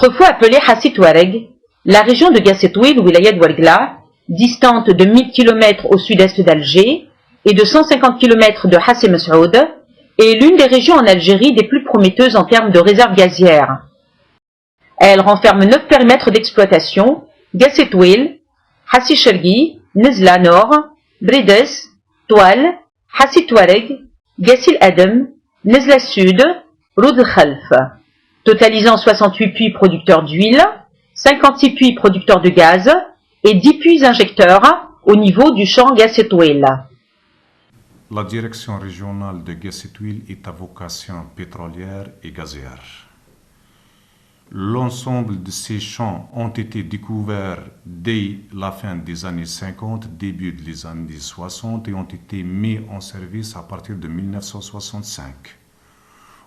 Autrefois appelée Hassi Touareg, la région de Gassetouil, Wilayat Ouargla, distante de 1000 km au sud-est d'Alger et de 150 km de Hassi Messoud, est l'une des régions en Algérie des plus prometteuses en termes de réserves gazières. Elle renferme 9 périmètres d'exploitation: Gassetouil, Hassi Chergui, Nezla Nord, Brides, Toual, Hassi Touareg, Gassil Adem, Nezla Sud, Roud Khalf, totalisant 68 puits producteurs d'huile, 56 puits producteurs de gaz et 10 puits injecteurs au niveau du champ Gassetouil. La direction régionale de Gassetouil est à vocation pétrolière et gazière. L'ensemble de ces champs ont été découverts dès la fin des années 50, début des années 60 et ont été mis en service à partir de 1965.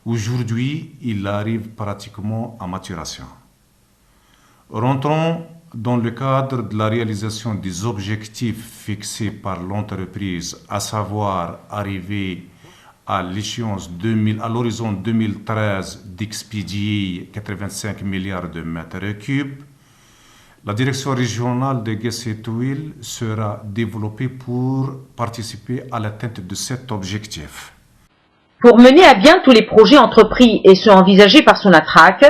Aujourd'hui, il arrive pratiquement à maturation. Rentrons dans le cadre de la réalisation des objectifs fixés par l'entreprise, à savoir arriver à l'échéance à l'horizon 2013 d'expédier 85 milliards de mètres cubes. La direction régionale de Gassetouil sera développée pour participer à l'atteinte de cet objectif. Pour mener à bien tous les projets entrepris et ceux envisagés par Sonatrach,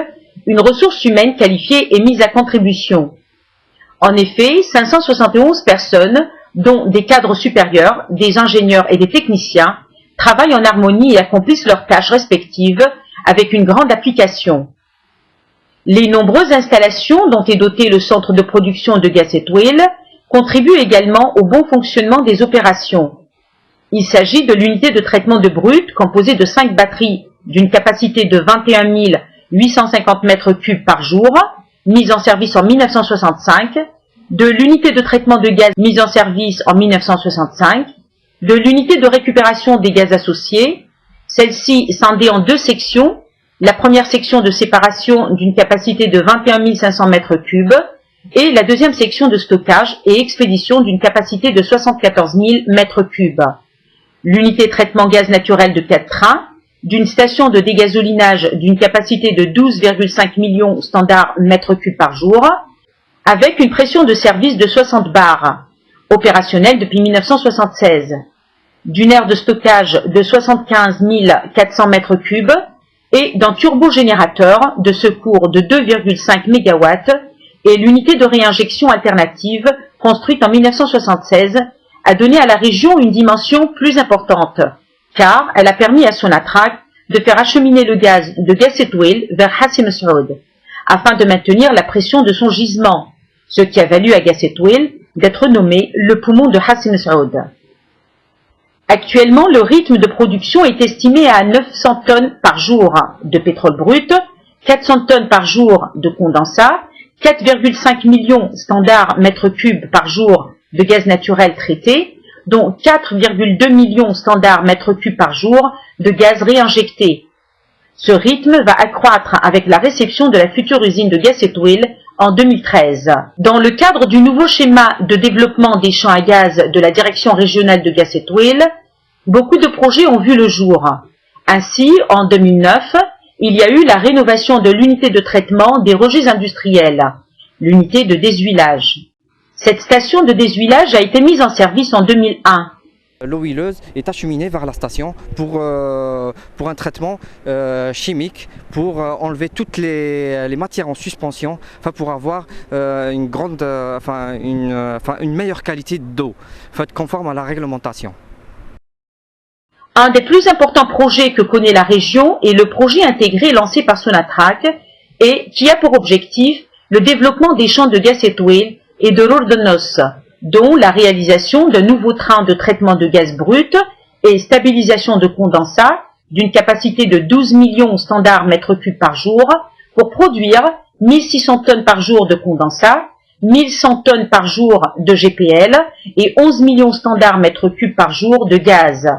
une ressource humaine qualifiée est mise à contribution. En effet, 571 personnes, dont des cadres supérieurs, des ingénieurs et des techniciens, travaillent en harmonie et accomplissent leurs tâches respectives avec une grande application. Les nombreuses installations dont est doté le centre de production de Gassetouil contribuent également au bon fonctionnement des opérations. Il s'agit de l'unité de traitement de brut composée de 5 batteries d'une capacité de 21 850 mètres cubes par jour, mise en service en 1965, de l'unité de traitement de gaz mise en service en 1965, de l'unité de récupération des gaz associés, celle-ci scindée en 2 sections, la première section de séparation d'une capacité de 21 500 mètres cubes et la deuxième section de stockage et expédition d'une capacité de 74 000 mètres cubes. L'unité traitement gaz naturel de 4 trains, d'une station de dégazolinage d'une capacité de 12,5 millions standards mètres cubes par jour, avec une pression de service de 60 bars, opérationnelle depuis 1976, d'une aire de stockage de 75 400 mètres cubes et d'un turbogénérateur de secours de 2,5 MW et l'unité de réinjection alternative construite en 1976 a donné à la région une dimension plus importante, car elle a permis à Sonatrach de faire acheminer le gaz de Gassetouil vers Hassi Messoud, afin de maintenir la pression de son gisement, ce qui a valu à Gassetouil d'être nommé le poumon de Hassi Messoud. Actuellement, le rythme de production est estimé à 900 tonnes par jour de pétrole brut, 400 tonnes par jour de condensat, 4,5 millions standards mètres cubes par jour de gaz naturel traité, dont 4,2 millions standards mètres cubes par jour de gaz réinjecté. Ce rythme va accroître avec la réception de la future usine de Gassetouil en 2013. Dans le cadre du nouveau schéma de développement des champs à gaz de la direction régionale de Gassetouil, beaucoup de projets ont vu le jour. Ainsi, en 2009, il y a eu la rénovation de l'unité de traitement des rejets industriels, l'unité de déshuilage. Cette station de déshuilage a été mise en service en 2001. L'eau huileuse est acheminée vers la station pour un traitement chimique, pour enlever toutes les matières en suspension, pour avoir une meilleure qualité d'eau, conforme à la réglementation. Un des plus importants projets que connaît la région est le projet intégré lancé par Sonatrach et qui a pour objectif le développement des champs de Gassetouil et de Rourdenos, dont la réalisation d'un nouveau train de traitement de gaz brut et stabilisation de condensat d'une capacité de 12 millions standards mètres cubes par jour pour produire 1600 tonnes par jour de condensat, 1100 tonnes par jour de GPL et 11 millions standards mètres cubes par jour de gaz.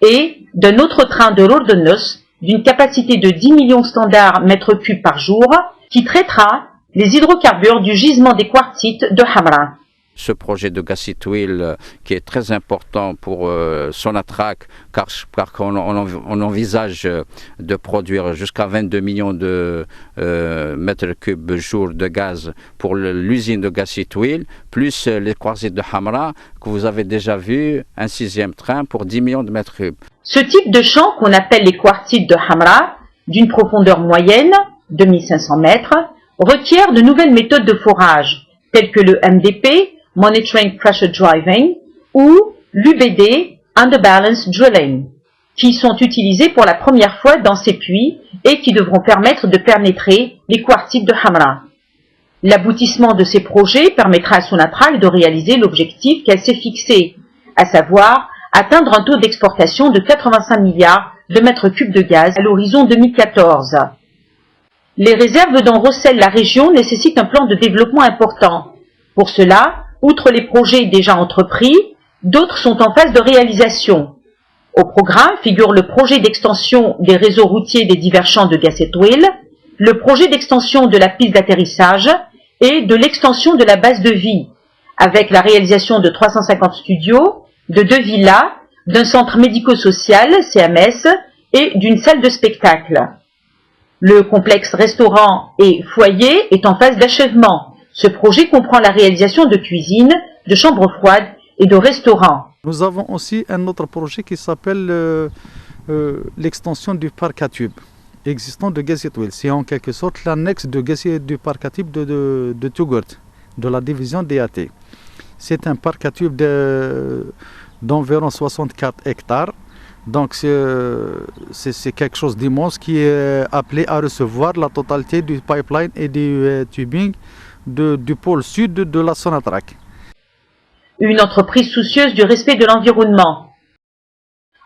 Et d'un autre train de Rourdenos d'une capacité de 10 millions standards mètres cubes par jour qui traitera les hydrocarbures du gisement des quartzites de Hamra. Ce projet de Gassitwil qui est très important pour Sonatrach, car on envisage de produire jusqu'à 22 millions de mètres cubes jour de gaz pour l'usine de Gassitwil, plus les quartzites de Hamra que vous avez déjà vu, un 6e train pour 10 millions de mètres cubes. Ce type de champ qu'on appelle les quartzites de Hamra, d'une profondeur moyenne, 2500 mètres, requiert de nouvelles méthodes de forage, telles que le MDP, Monitoring Pressure Driving, ou l'UBD, Underbalance Drilling, qui sont utilisés pour la première fois dans ces puits et qui devront permettre de pénétrer les quartzites de Hamra. L'aboutissement de ces projets permettra à Sonatrach de réaliser l'objectif qu'elle s'est fixé, à savoir atteindre un taux d'exportation de 85 milliards de mètres cubes de gaz à l'horizon 2014. Les réserves dont recèle la région nécessitent un plan de développement important. Pour cela, outre les projets déjà entrepris, d'autres sont en phase de réalisation. Au programme figure le projet d'extension des réseaux routiers des divers champs de Gassitwil, le projet d'extension de la piste d'atterrissage et de l'extension de la base de vie, avec la réalisation de 350 studios, de 2 villas, d'un centre médico-social, CMS, et d'une salle de spectacle. Le complexe restaurant et foyer est en phase d'achèvement. Ce projet comprend la réalisation de cuisines, de chambres froides et de restaurants. Nous avons aussi un autre projet qui s'appelle l'extension du parc à tubes existant de Gassitwil. C'est en quelque sorte l'annexe du parc à tubes de Touggourt, de la division DAT. C'est un parc à tubes d'environ 64 hectares. Donc c'est quelque chose d'immense qui est appelé à recevoir la totalité du pipeline et du tubing du pôle sud de la Sonatrach. Une entreprise soucieuse du respect de l'environnement.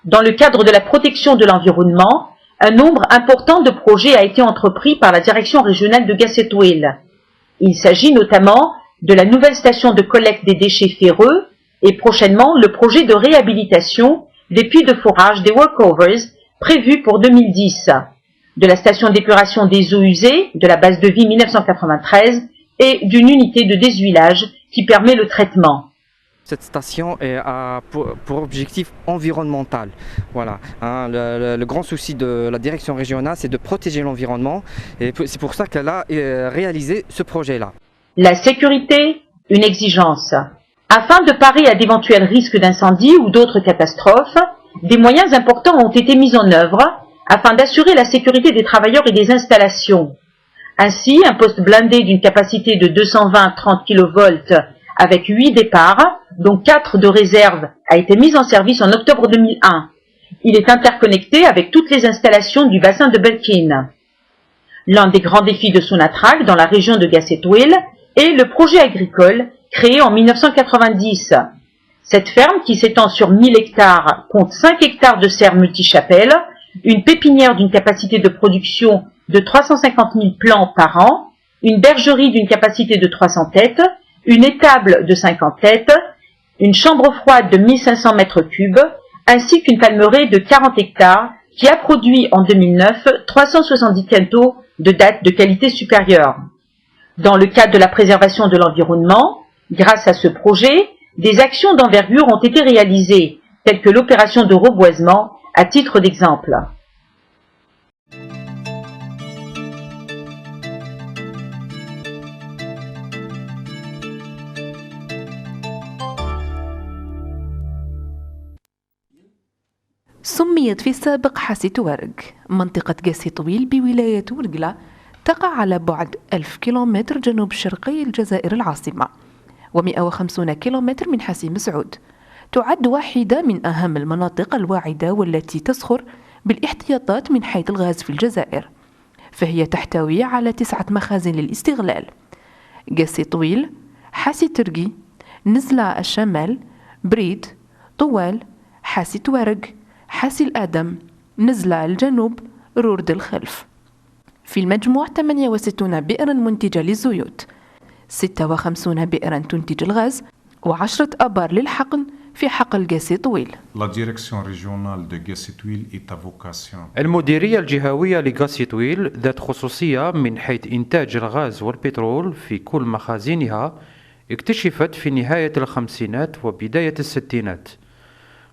Dans le cadre de la protection de l'environnement, un nombre important de projets a été entrepris par la direction régionale de Gassitwil. Il s'agit notamment de la nouvelle station de collecte des déchets ferreux et prochainement le projet de réhabilitation des puits de forage des workovers prévus pour 2010, de la station d'épuration des eaux usées de la base de vie 1993 et d'une unité de déshuilage qui permet le traitement. Cette station a pour objectif environnemental. Voilà, hein, le grand souci de la direction régionale, c'est de protéger l'environnement et c'est pour ça qu'elle a réalisé ce projet-là. La sécurité, une exigence. Afin de parer à d'éventuels risques d'incendie ou d'autres catastrophes, des moyens importants ont été mis en œuvre afin d'assurer la sécurité des travailleurs et des installations. Ainsi, un poste blindé d'une capacité de 220-30 kV avec 8 départs, dont 4 de réserve, a été mis en service en octobre 2001. Il est interconnecté avec toutes les installations du bassin de Belkin. L'un des grands défis de Sonatrach dans la région de Gassitwil est le projet agricole créé en 1990. Cette ferme, qui s'étend sur 1000 hectares, compte 5 hectares de serres multichapelles, une pépinière d'une capacité de production de 350 000 plants par an, une bergerie d'une capacité de 300 têtes, une étable de 50 têtes, une chambre froide de 1500 mètres cubes, ainsi qu'une palmeraie de 40 hectares qui a produit en 2009 370 quintaux de dattes de qualité supérieure. Dans le cadre de la préservation de l'environnement, grâce à ce projet, des actions d'envergure ont été réalisées, telles que l'opération de reboisement, à titre d'exemple. سميت في السابق حاسة ورق. منطقة قاسيطويل بولاية ورقلة تقع على بعد 1000 كيلومتر جنوب شرقي الجزائر العاصمة و150 كيلومتر من حسي مسعود. تعد واحدة من أهم المناطق الواعدة والتي تسخر بالاحتياطات من حيث الغاز في الجزائر، فهي تحتوي على 9 مخازن للاستغلال: قاسيطويل، حاسي ترقي، نزلة الشمال، بريد، طوال، حاسي ورق، حاسي الآدم، نزلة الجنوب، رورد الخلف. في المجموع 68 بئرا منتجة للزيوت، 56 بئرا تنتج الغاز، و10 أبار للحقن في حقل قاسيطويل. المديرية الجهوية لقاسيطويل ذات خصوصية من حيث إنتاج الغاز والبترول في كل مخازنها اكتشفت في نهاية الخمسينات وبداية الستينات،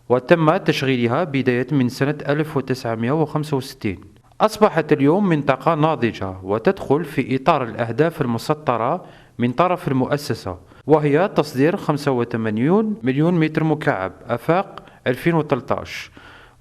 وتم تشغيلها بداية من سنة 1965. أصبحت اليوم منطقة ناضجة وتدخل في إطار الأهداف المسطرة من طرف المؤسسة، وهي تصدير 85 مليون متر مكعب آفاق 2013،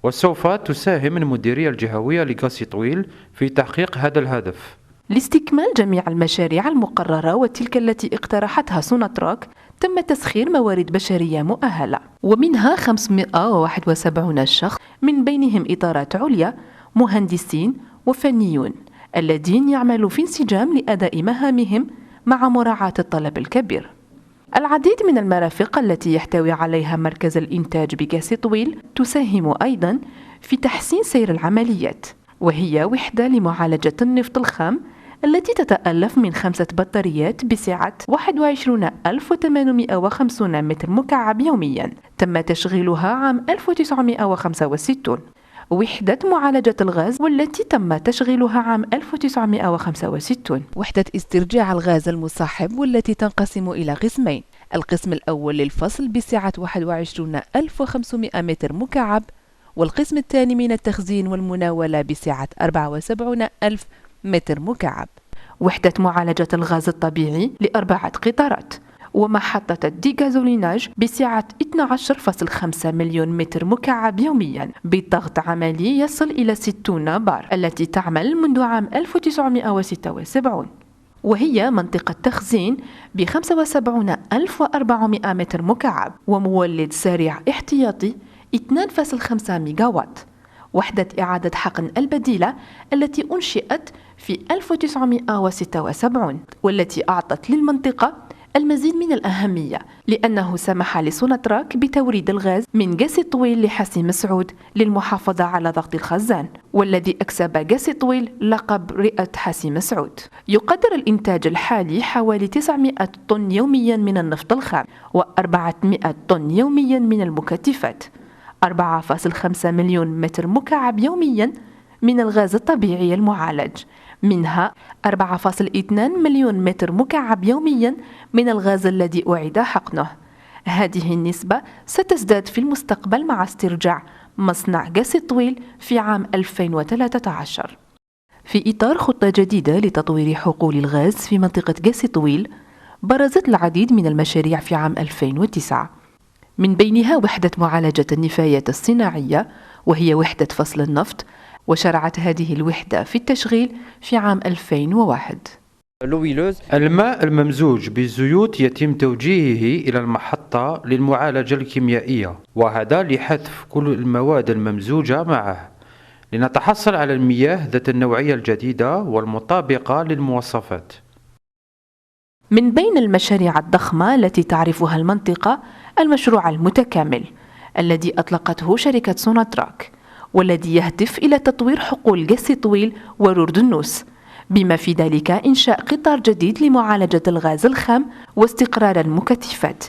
وسوف تساهم المديرية الجهوية لغاز تطويل في تحقيق هذا الهدف. لاستكمال جميع المشاريع المقررة وتلك التي اقترحتها سوناتراك تم تسخير موارد بشرية مؤهلة، ومنها 571 شخص، من بينهم إدارات عليا، مهندسين وفنيون الذين يعملوا في انسجام لأداء مهامهم مع مراعاة الطلب الكبير. العديد من المرافق التي يحتوي عليها مركز الإنتاج بغاز تطويل تساهم أيضا في تحسين سير العمليات، وهي وحدة لمعالجة النفط الخام التي تتألف من 5 بطاريات بسعة 21850 متر مكعب يوميا، تم تشغيلها عام 1965. وحدة معالجة الغاز والتي تم تشغيلها عام 1965. وحدة استرجاع الغاز المصاحب والتي تنقسم إلى قسمين، القسم الأول للفصل بسعة 21500 متر مكعب، والقسم الثاني من التخزين والمناولة بسعة 74000 متر مكعب. وحدة معالجة الغاز الطبيعي ل4 قطارات، ومحطة الديغازوليناج بسعة 12.5 مليون متر مكعب يوميا بضغط عملي يصل إلى 60 بار، التي تعمل منذ عام 1976، وهي منطقة تخزين ب 75400 متر مكعب، ومولد سريع احتياطي 2.5 ميجاوات. وحدة إعادة حقن البديلة التي أنشئت في 1976 والتي أعطت للمنطقة المزيد من الأهمية، لأنه سمح لسوناتراك بتوريد الغاز من غاز تطويل لحسي مسعود للمحافظة على ضغط الخزان، والذي أكسب غاز تطويل لقب رئة حسي مسعود. يقدر الإنتاج الحالي حوالي 900 طن يوميا من النفط الخام، و400 طن يوميا من المكتفات، 4.5 مليون متر مكعب يوميا من الغاز الطبيعي المعالج، منها 4.2 مليون متر مكعب يوميا من الغاز الذي أعيد حقنه. هذه النسبة ستزداد في المستقبل مع استرجاع مصنع غاز تطويل في عام 2013. في إطار خطة جديدة لتطوير حقول الغاز في منطقة غاز تطويل، برزت العديد من المشاريع في عام 2009، من بينها وحدة معالجة النفايات الصناعية، وهي وحدة فصل النفط، وشرعت هذه الوحدة في التشغيل في عام 2001. الماء الممزوج بالزيوت يتم توجيهه إلى المحطة للمعالجة الكيميائية، وهذا لحذف كل المواد الممزوجة معه لنتحصل على المياه ذات النوعية الجديدة والمطابقة للمواصفات. من بين المشاريع الضخمة التي تعرفها المنطقة المشروع المتكامل الذي أطلقته شركة سوناتراك، والذي يهدف إلى تطوير حقول غاز تطويل وروردنوس، بما في ذلك إنشاء قطار جديد لمعالجة الغاز الخام واستقرار المكتفات،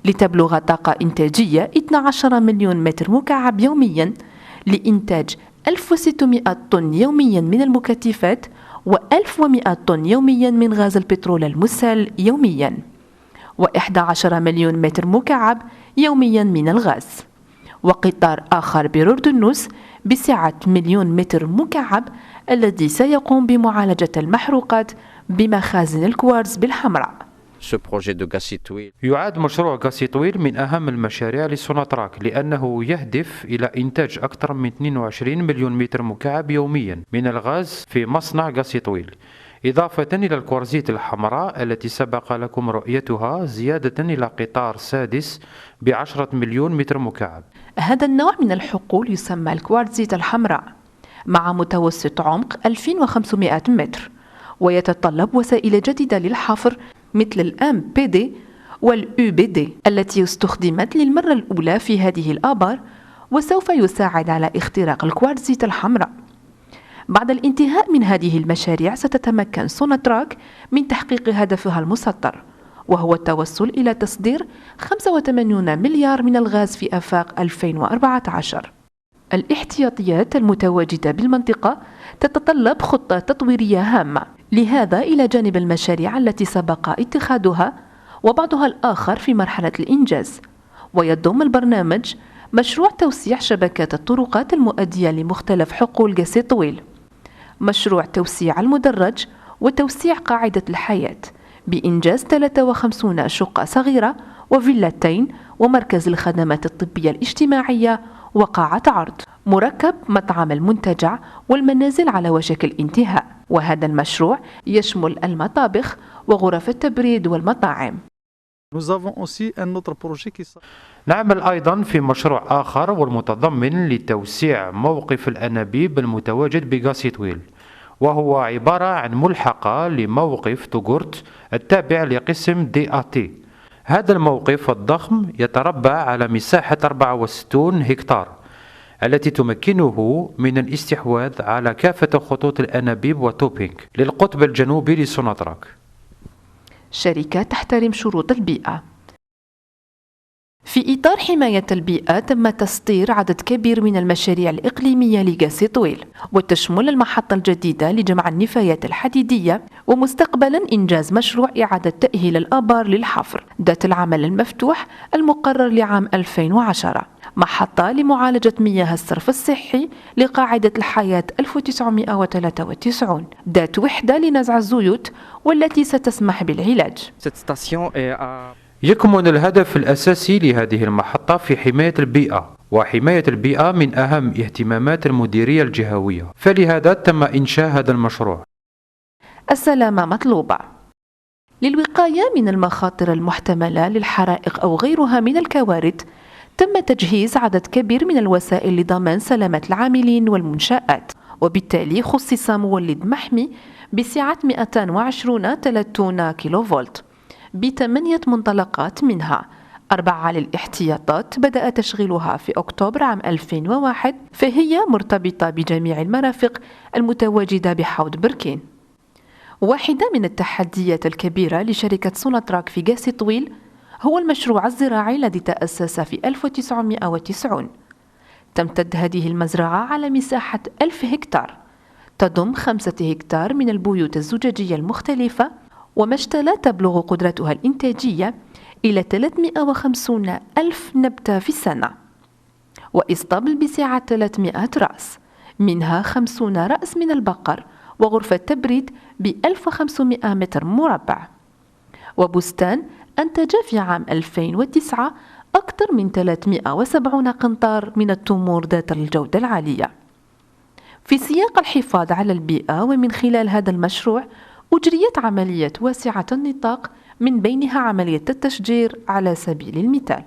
لتبلغ طاقة إنتاجية 12 مليون متر مكعب يوميا، لإنتاج 1600 طن يوميا من المكتفات و1100 طن يوميا من غاز البترول المسال يوميا، و11 مليون متر مكعب يوميا من الغاز. وقطار آخر بروردنوس بسعة 1,000,000 متر مكعب الذي سيقوم بمعالجة المحروقات بمخازن الكوارتز بالحمراء. يعد مشروع غاز تطويل من أهم المشاريع لسوناتراك، لأنه يهدف إلى إنتاج أكثر من 22 مليون متر مكعب يوميا من الغاز في مصنع غاز تطويل، إضافة إلى الكوارتزيت الحمراء التي سبق لكم رؤيتها، زيادة إلى قطار سادس ب10 مليون متر مكعب. هذا النوع من الحقول يسمى الكوارتزيت الحمراء، مع متوسط عمق 2500 متر، ويتطلب وسائل جديدة للحفر مثل الام بي دي واليو بي دي التي استخدمت للمرة الأولى في هذه الآبار، وسوف يساعد على اختراق الكوارتزيت الحمراء. بعد الانتهاء من هذه المشاريع ستتمكن سوناتراك من تحقيق هدفها المسطر، وهو التوصل إلى تصدير 85 مليار من الغاز في آفاق 2014. الاحتياطيات المتواجدة بالمنطقة تتطلب خطة تطويرية هامة، لهذا إلى جانب المشاريع التي سبق اتخاذها وبعضها الآخر في مرحلة الإنجاز. ويضم البرنامج مشروع توسيع شبكات الطرقات المؤدية لمختلف حقول قاسي طويل، مشروع توسيع المدرج، وتوسيع قاعدة الحياة بإنجاز 53 شقة صغيرة وفيلتين ومركز الخدمات الطبية الاجتماعية وقاعة عرض، مركب مطعم المنتجع والمنازل على وشك الانتهاء. وهذا المشروع يشمل المطابخ وغرف التبريد والمطاعم. نعمل أيضا في مشروع آخر والمتضمن لتوسيع موقف الأنابيب المتواجد بقاسي طويل، وهو عبارة عن ملحقة لموقف توغورت التابع لقسم DAT. هذا الموقف الضخم يتربع على مساحة 64 هكتار التي تمكنه من الاستحواذ على كافة خطوط الأنابيب وتوبينغ للقطب الجنوبي لسوناتراك. شركة تحترم شروط البيئة. في إطار حماية البيئة تم تسطير عدد كبير من المشاريع الإقليمية لقاسي طويل، وتشمل المحطة الجديدة لجمع النفايات الحديدية، ومستقبلا إنجاز مشروع إعادة تأهيل الآبار للحفر ذات العمل المفتوح المقرر لعام 2010، محطة لمعالجة مياه الصرف الصحي لقاعدة الحياة 1993 ذات وحدة لنزع الزيوت والتي ستسمح بالعلاج. يكمن الهدف الأساسي لهذه المحطة في حماية البيئة، وحماية البيئة من أهم اهتمامات المديرية الجهوية، فلهذا تم إنشاء هذا المشروع. السلامة مطلوبة. للوقاية من المخاطر المحتملة للحرائق أو غيرها من الكوارث تم تجهيز عدد كبير من الوسائل لضمان سلامة العاملين والمنشآت، وبالتالي خصص مولد محمي بسعة 220 كيلو فولت ب8 منطلقات، منها 4 للاحتياطات بدأ تشغيلها في أكتوبر عام 2001، فهي مرتبطة بجميع المرافق المتواجدة بحوض بركين. واحدة من التحديات الكبيرة لشركة سوناتراك في قاسي طويل هو المشروع الزراعي الذي تأسس في 1990. تمتد هذه المزرعة على مساحة 1000 هكتار، تضم 5 هكتار من البيوت الزجاجية المختلفة، ومشتلة تبلغ قدرتها الإنتاجية إلى 350 ألف نبتة في السنة، وإسطبل بسعة 300 رأس، منها 50 رأس من البقر، وغرفة تبريد ب1500 متر مربع، وبستان أنتج في عام 2009 أكثر من 370 قنطار من التمور ذات الجودة العالية. في سياق الحفاظ على البيئة ومن خلال هذا المشروع أجريت عمليات واسعة النطاق، من بينها عملية التشجير على سبيل المثال.